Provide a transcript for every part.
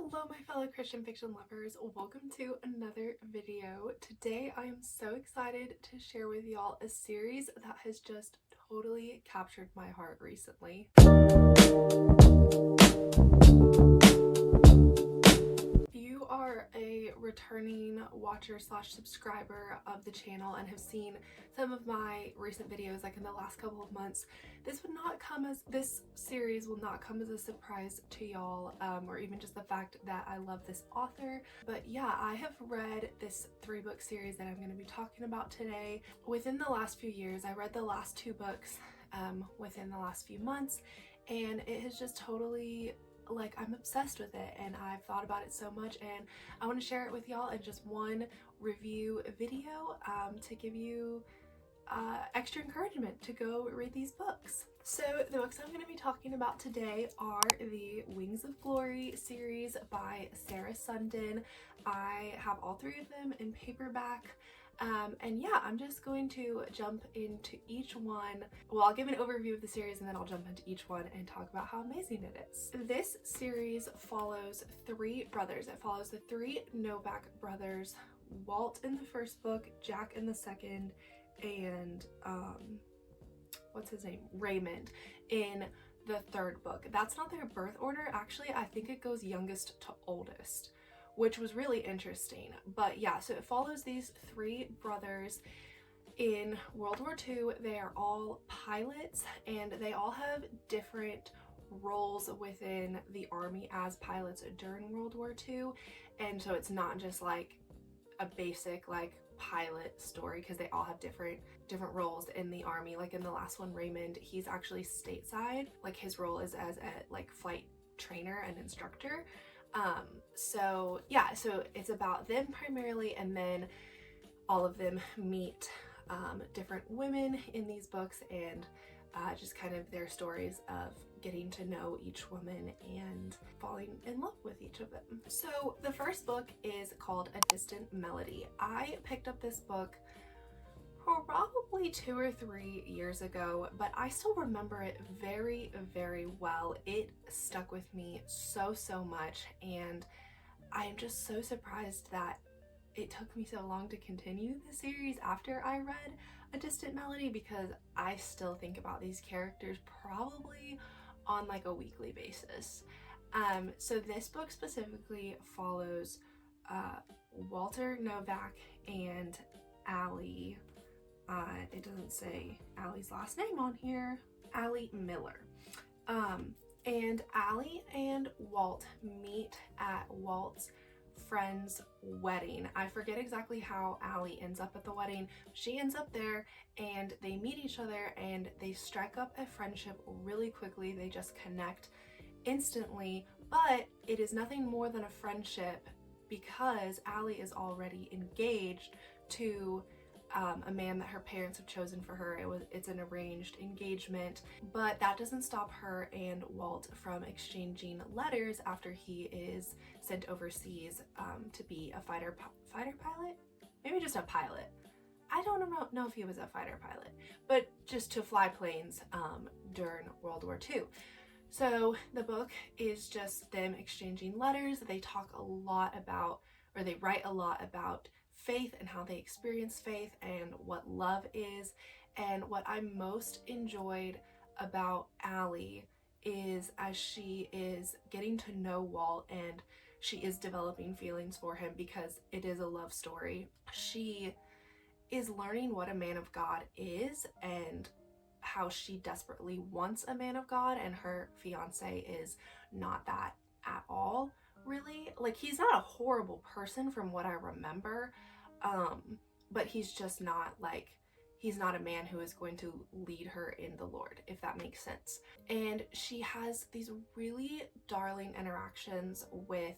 Hello my fellow Christian fiction lovers, welcome to another video. Today I am so excited to share with y'all a series that has just totally captured my heart recently. You are a returning watcher slash subscriber of the channel and have seen some of my recent videos like in the last couple of months. This series will not come as a surprise to y'all, or even just the fact that I love this author. But yeah, I have read this 3-book series that I'm going to be talking about today. Within the last few years, I read the last 2 books within the last few months, and it has just totally, like, I'm obsessed with it and I've thought about it so much, and I want to share it with y'all in just one review video to give you extra encouragement to go read these books. So the books I'm going to be talking about today are the Wings of Glory series by Sarah Sundin. I have all 3 of them in paperback. And yeah, I'm just going to jump into each one. Well, I'll give an overview of the series and then I'll jump into each one and talk about how amazing it is. This series follows 3 brothers. It follows the 3 Novak brothers, Walt in the first book, Jack in the second, and what's his name? Raymond in the 3rd book. That's not their birth order. Actually, I think it goes youngest to oldest, which was really interesting. But yeah, so it follows these 3 brothers in World War II. They are all pilots and they all have different roles within the army as pilots during World War II. And so it's not just like a basic like pilot story, because they all have different roles in the army. Like in the last one, Raymond, he's actually stateside. Like his role is as a like flight trainer and instructor. So yeah, so it's about them primarily, and then all of them meet different women in these books, and just kind of their stories of getting to know each woman and falling in love with each of them. So the first book is called A Distant Melody. I picked up this book probably 2 or 3 years ago, but I still remember it very, very well. It stuck with me so much, and I am just so surprised that it took me so long to continue the series after I read A Distant Melody, because I still think about these characters probably on like a weekly basis. So this book specifically follows Walter Novak and Allie. It doesn't say Allie's last name on here. Allie Miller. And Allie and Walt meet at Walt's friend's wedding. I forget exactly how Allie ends up at the wedding. She ends up there and they meet each other and they strike up a friendship really quickly. They just connect instantly, but it is nothing more than a friendship because Allie is already engaged to a man that her parents have chosen for her. It's an arranged engagement, but that doesn't stop her and Walt from exchanging letters after he is sent overseas to be a fighter pilot? Maybe just a pilot. I don't know if he was a fighter pilot, but just to fly planes during World War II. So the book is just them exchanging letters. They talk a lot about, or they write a lot about faith and how they experience faith and what love is. And what I most enjoyed about Allie is as she is getting to know Walt and she is developing feelings for him, because it is a love story. She is learning what a man of God is and how she desperately wants a man of God, and her fiance is not that at all, really. Like, he's not a horrible person from what I remember, but he's just not like, he's not a man who is going to lead her in the Lord, if that makes sense. And she has these really darling interactions with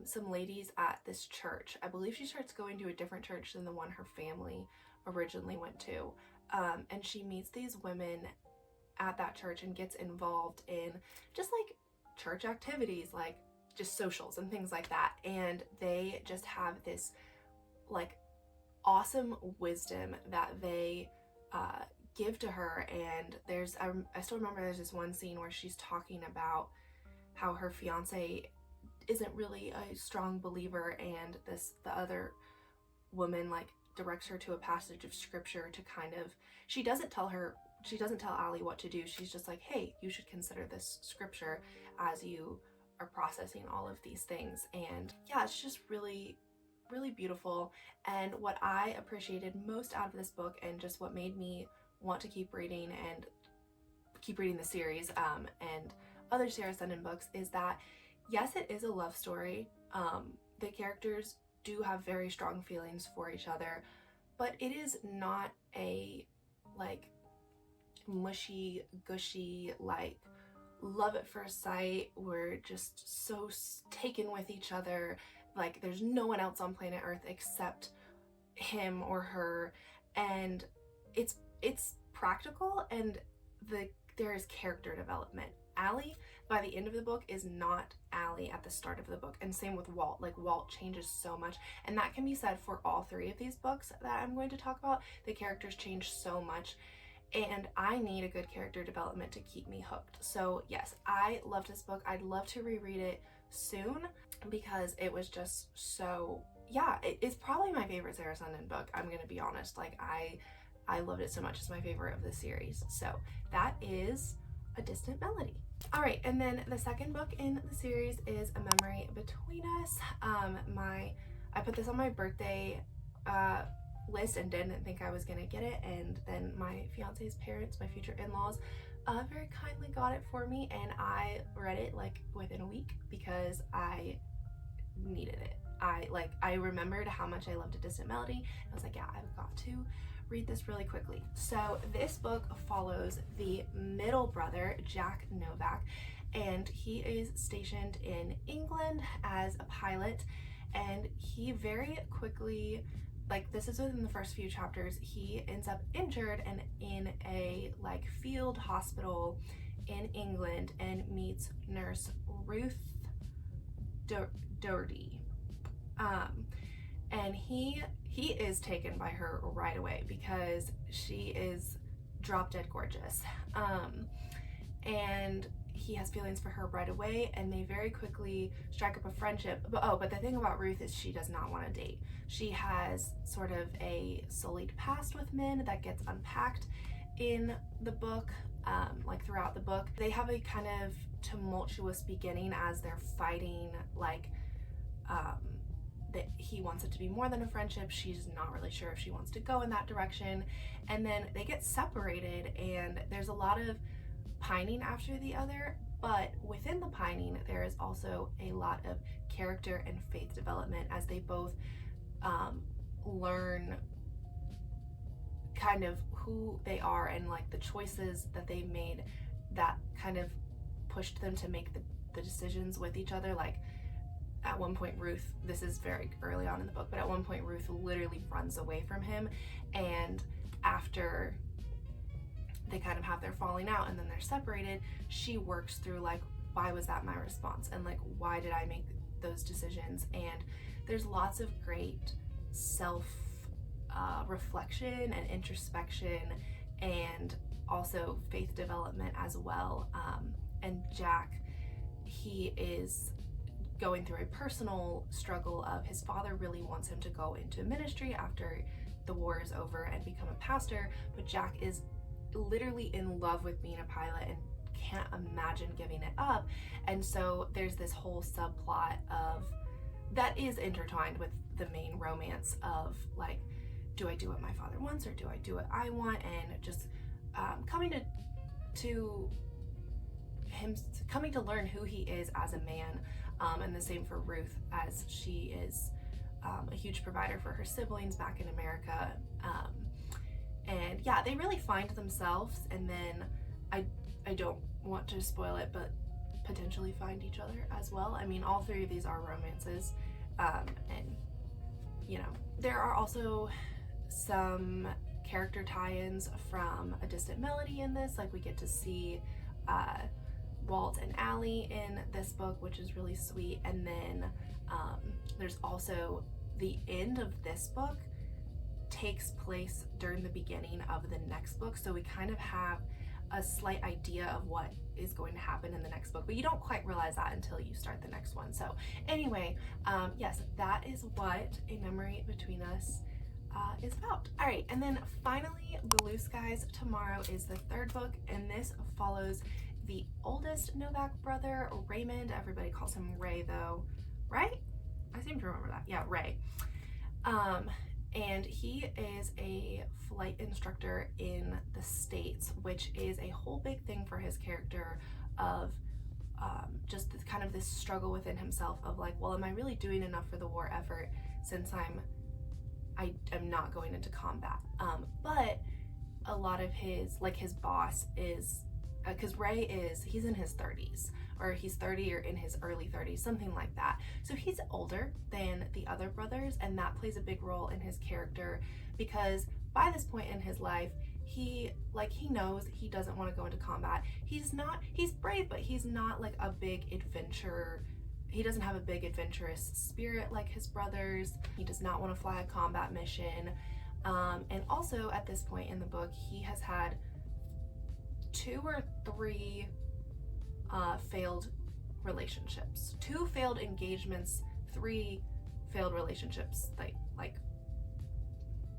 some ladies at this church. I believe she starts going to a different church than the one her family originally went to. And she meets these women at that church and gets involved in just like church activities, like just socials and things like that. And they just have this like awesome wisdom that they give to her. And I still remember there's this one scene where she's talking about how her fiance isn't really a strong believer, and the other woman like directs her to a passage of scripture to kind of, she doesn't tell Allie what to do. She's just like, hey, you should consider this scripture as you are processing all of these things. And yeah, it's just really, really beautiful. And what I appreciated most out of this book, and just what made me want to keep reading the series and other Sarah Sundin books, is that yes, it is a love story. The characters do have very strong feelings for each other, but it is not a like mushy gushy like love at first sight. We're just so taken with each other, like there's no one else on planet Earth except him or her. And it's practical, and there is character development. Allie by the end of the book is not Allie at the start of the book, and same with Walt. Like Walt changes so much, and that can be said for all three of these books that I'm going to talk about. The characters change so much, and I need a good character development to keep me hooked. So yes, I loved this book. I'd love to reread it soon because it was just so, yeah, it's probably my favorite Sarah Sundin book. I'm gonna be honest, like I loved it so much. It's my favorite of the series. So that is A Distant Melody. All right, and then the second book in the series is A Memory Between Us. I put this on my birthday list and didn't think I was gonna get it, and then my fiance's parents, my future in-laws, very kindly got it for me, and I read it like within a week because I needed it. I remembered how much I loved A Distant Melody, and I was like, yeah, I've got to read this really quickly. So this book follows the middle brother, Jack Novak, and he is stationed in England as a pilot, and he very quickly, like this is within the first few chapters, he ends up injured and in a like field hospital in England, and meets nurse Ruth Doherty. And he is taken by her right away because she is drop dead gorgeous. And he has feelings for her right away, and they very quickly strike up a friendship. But the thing about Ruth is she does not want to date. She has sort of a sullied past with men that gets unpacked in the book, like throughout the book. They have a kind of tumultuous beginning as they're fighting, like that he wants it to be more than a friendship. She's not really sure if she wants to go in that direction, and then they get separated, and there's a lot of pining after the other, but within the pining there is also a lot of character and faith development as they both learn kind of who they are, and like the choices that they made that kind of pushed them to make the decisions with each other. Like at one point Ruth, this is very early on in the book, but at one point Ruth literally runs away from him, and after they kind of have their falling out and then they're separated, she works through like, why was that my response, and like why did I make those decisions? And there's lots of great self reflection and introspection, and also faith development as well. And Jack, he is going through a personal struggle of his father really wants him to go into ministry after the war is over and become a pastor, but Jack is literally in love with being a pilot and can't imagine giving it up. And so there's this whole subplot of that is intertwined with the main romance of like, do I do what my father wants or do I do what I want? And just coming to learn who he is as a man. And the same for Ruth, as she is a huge provider for her siblings back in America. And yeah, they really find themselves, and then I don't want to spoil it, but potentially find each other as well. I mean, all three of these are romances, and you know, there are also some character tie-ins from A Distant Melody in this. Like we get to see Walt and Allie in this book, which is really sweet. And then there's also the end of this book takes place during the beginning of the next book, so we kind of have a slight idea of what is going to happen in the next book, but you don't quite realize that until you start the next one. So anyway, yes, that is what A Memory Between Us is about. All right, and then finally, Blue Skies Tomorrow is the third book, and this follows the oldest Novak brother, Raymond. Everybody calls him Ray though, right? I seem to remember that. Yeah, Ray. And he is a flight instructor in the States, which is a whole big thing for his character of just this, kind of this struggle within himself of like, well, am I really doing enough for the war effort since I am not going into combat? But a lot of his boss is, because Ray he's in his 30s, or he's 30 or in his early 30s, something like that. So he's older than the other brothers, and that plays a big role in his character, because by this point in his life, he knows he doesn't want to go into combat. He's brave, but he's not like a big adventurer. He doesn't have a big adventurous spirit like his brothers. He does not want to fly a combat mission. And also at this point in the book, he has had 2 or 3 failed relationships, 2 failed engagements, 3 failed relationships,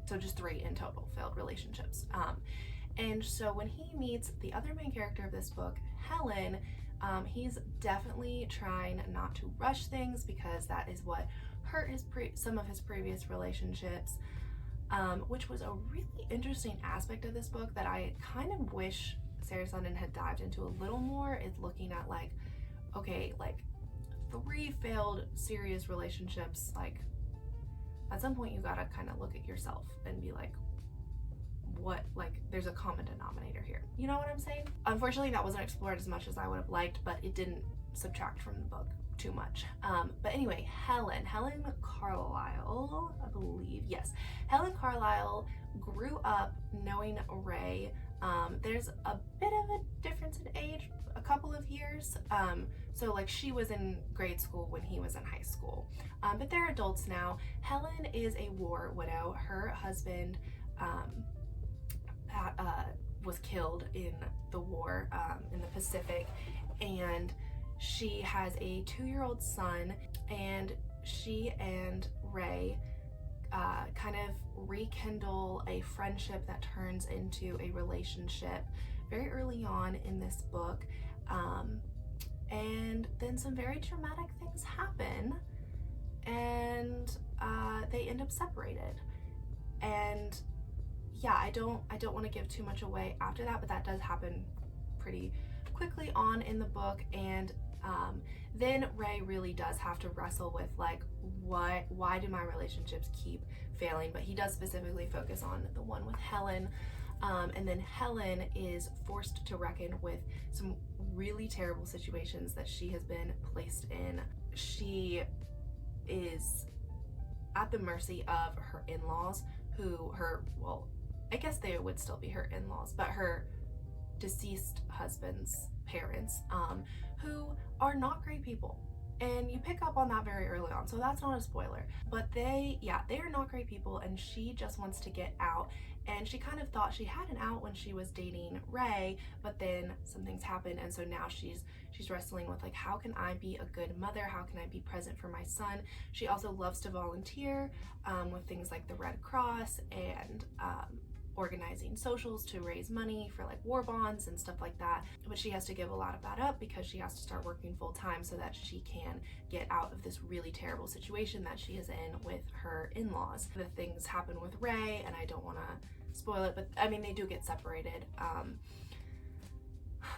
so just 3 in total failed relationships. And so when he meets the other main character of this book, Helen, he's definitely trying not to rush things, because that is what hurt some of his previous relationships, which was a really interesting aspect of this book that I kind of wish Sarah Sundin had dived into a little more, is looking at like, okay, like 3 failed serious relationships, like at some point you gotta kind of look at yourself and be like, what, like there's a common denominator here, you know what I'm saying? Unfortunately, that wasn't explored as much as I would have liked, but it didn't subtract from the book too much. But anyway, Helen Carlisle, I believe, yes, Helen Carlisle grew up knowing Ray. There's a bit of a difference in age, a couple of years. So like she was in grade school when he was in high school. But they're adults now. Helen is a war widow. Her husband was killed in the war in the Pacific, and she has a 2-year-old son, and she and Ray kind of rekindle a friendship that turns into a relationship very early on in this book. And then some very traumatic things happen, and they end up separated. And yeah, I don't want to give too much away after that, but that does happen pretty quickly on in the book. And then Ray really does have to wrestle with like, why do my relationships keep failing? But he does specifically focus on the one with Helen. And then Helen is forced to reckon with some really terrible situations that she has been placed in. She is at the mercy of her in-laws, I guess they would still be her in-laws, but her deceased husband's parents, who are not great people. And you pick up on that very early on, so that's not a spoiler. But they are not great people, and she just wants to get out. And she kind of thought she had an out when she was dating Ray, but then some things happened, and so now she's wrestling with like, how can I be a good mother? How can I be present for my son? She also loves to volunteer with things like the Red Cross and organizing socials to raise money for like war bonds and stuff like that. But she has to give a lot of that up because she has to start working full time so that she can get out of this really terrible situation that she is in with her in-laws. The things happen with Ray, and I don't want to spoil it, but I mean, they do get separated.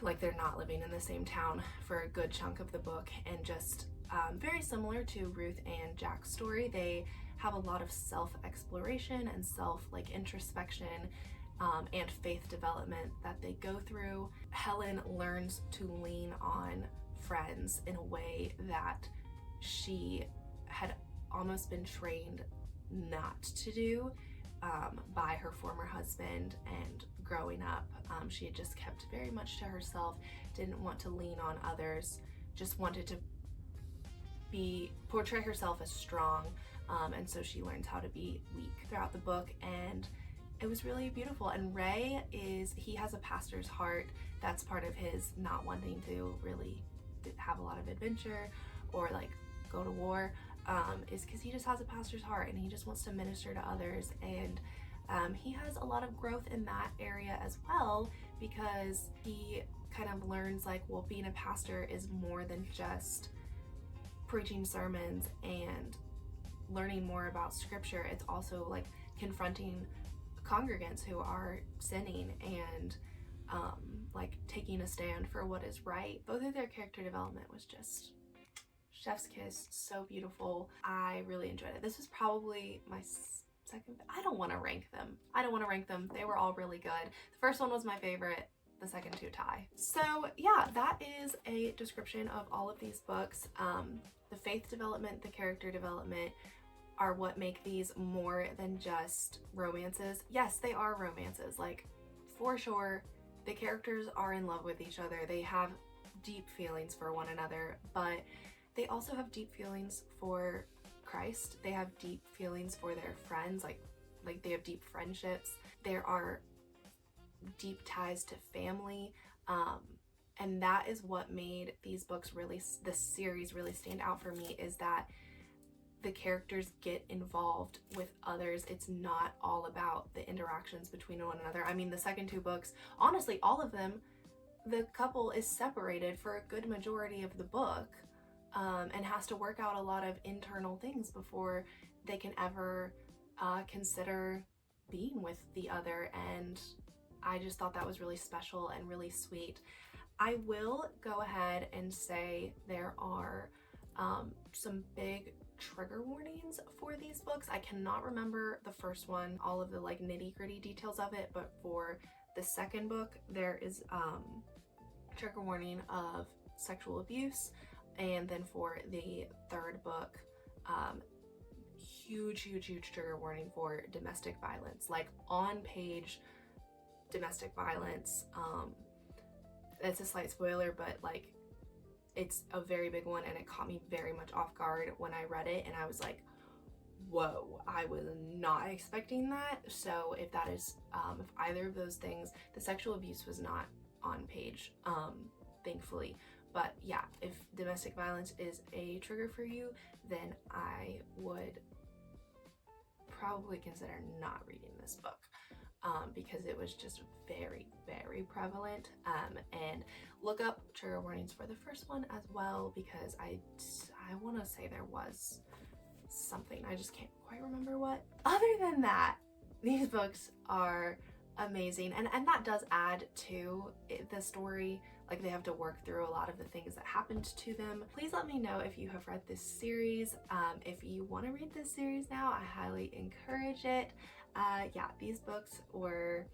Like they're not living in the same town for a good chunk of the book, and just very similar to Ruth and Jack's story, they have a lot of self-exploration and introspection and faith development that they go through. Helen learns to lean on friends in a way that she had almost been trained not to do by her former husband, and growing up she had just kept very much to herself, didn't want to lean on others, just wanted to portray herself as strong. And so she learns how to be weak throughout the book, and it was really beautiful. And Ray he has a pastor's heart. That's part of his not wanting to really have a lot of adventure or like go to war, is because he just has a pastor's heart and he just wants to minister to others. And he has a lot of growth in that area as well, because he kind of learns like, well, being a pastor is more than just preaching sermons and learning more about scripture. It's also like confronting congregants who are sinning and like taking a stand for what is right. Both of their character development was just chef's kiss, so beautiful. I really enjoyed it. This was probably my second. I don't want to rank them. They were all really good. The first one was my favorite. The second two tie. So yeah, that is a description of all of these books. The faith development, the character development are what make these more than just romances. Yes, they are romances, like for sure. The characters are in love with each other. They have deep feelings for one another, but they also have deep feelings for Christ. They have deep feelings for their friends, like they have deep friendships. There are deep ties to family, and that is what made these books this series really stand out for me, is that the characters get involved with others. It's not all about the interactions between one another. I mean, the second two books, honestly, all of them, the couple is separated for a good majority of the book, and has to work out a lot of internal things before they can ever consider being with the other. And I just thought that was really special and really sweet. I will go ahead and say there are some big trigger warnings for these books. I cannot remember the first one, all of the like nitty-gritty details of it, but for the second book, there is trigger warning of sexual abuse. And then for the third book, huge trigger warning for domestic violence, like on page domestic violence. It's a slight spoiler, but like it's a very big one, and it caught me very much off guard when I read it, and I was like, whoa, I was not expecting that. So if that is if either of those things, the sexual abuse was not on page, thankfully, but yeah, if domestic violence is a trigger for you, then I would probably consider not reading this book, because it was just very prevalent. And look up trigger warnings for the first one as well, because I want to say there was something, I just can't quite remember what. Other than that, these books are amazing, and that does add to the story. Like, they have to work through a lot of the things that happened to them. Please let me know if you have read this series. If you want to read this series now, I highly encourage it. Yeah, these books were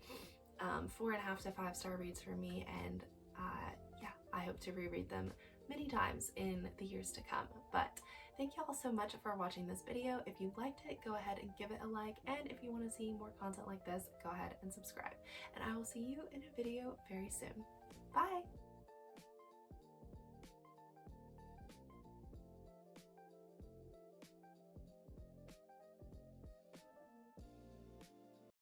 4.5 to 5-star reads for me, and yeah, I hope to reread them many times in the years to come. But thank you all so much for watching this video. If you liked it, go ahead and give it a like, and if you want to see more content like this, go ahead and subscribe. And I will see you in a video very soon. Bye!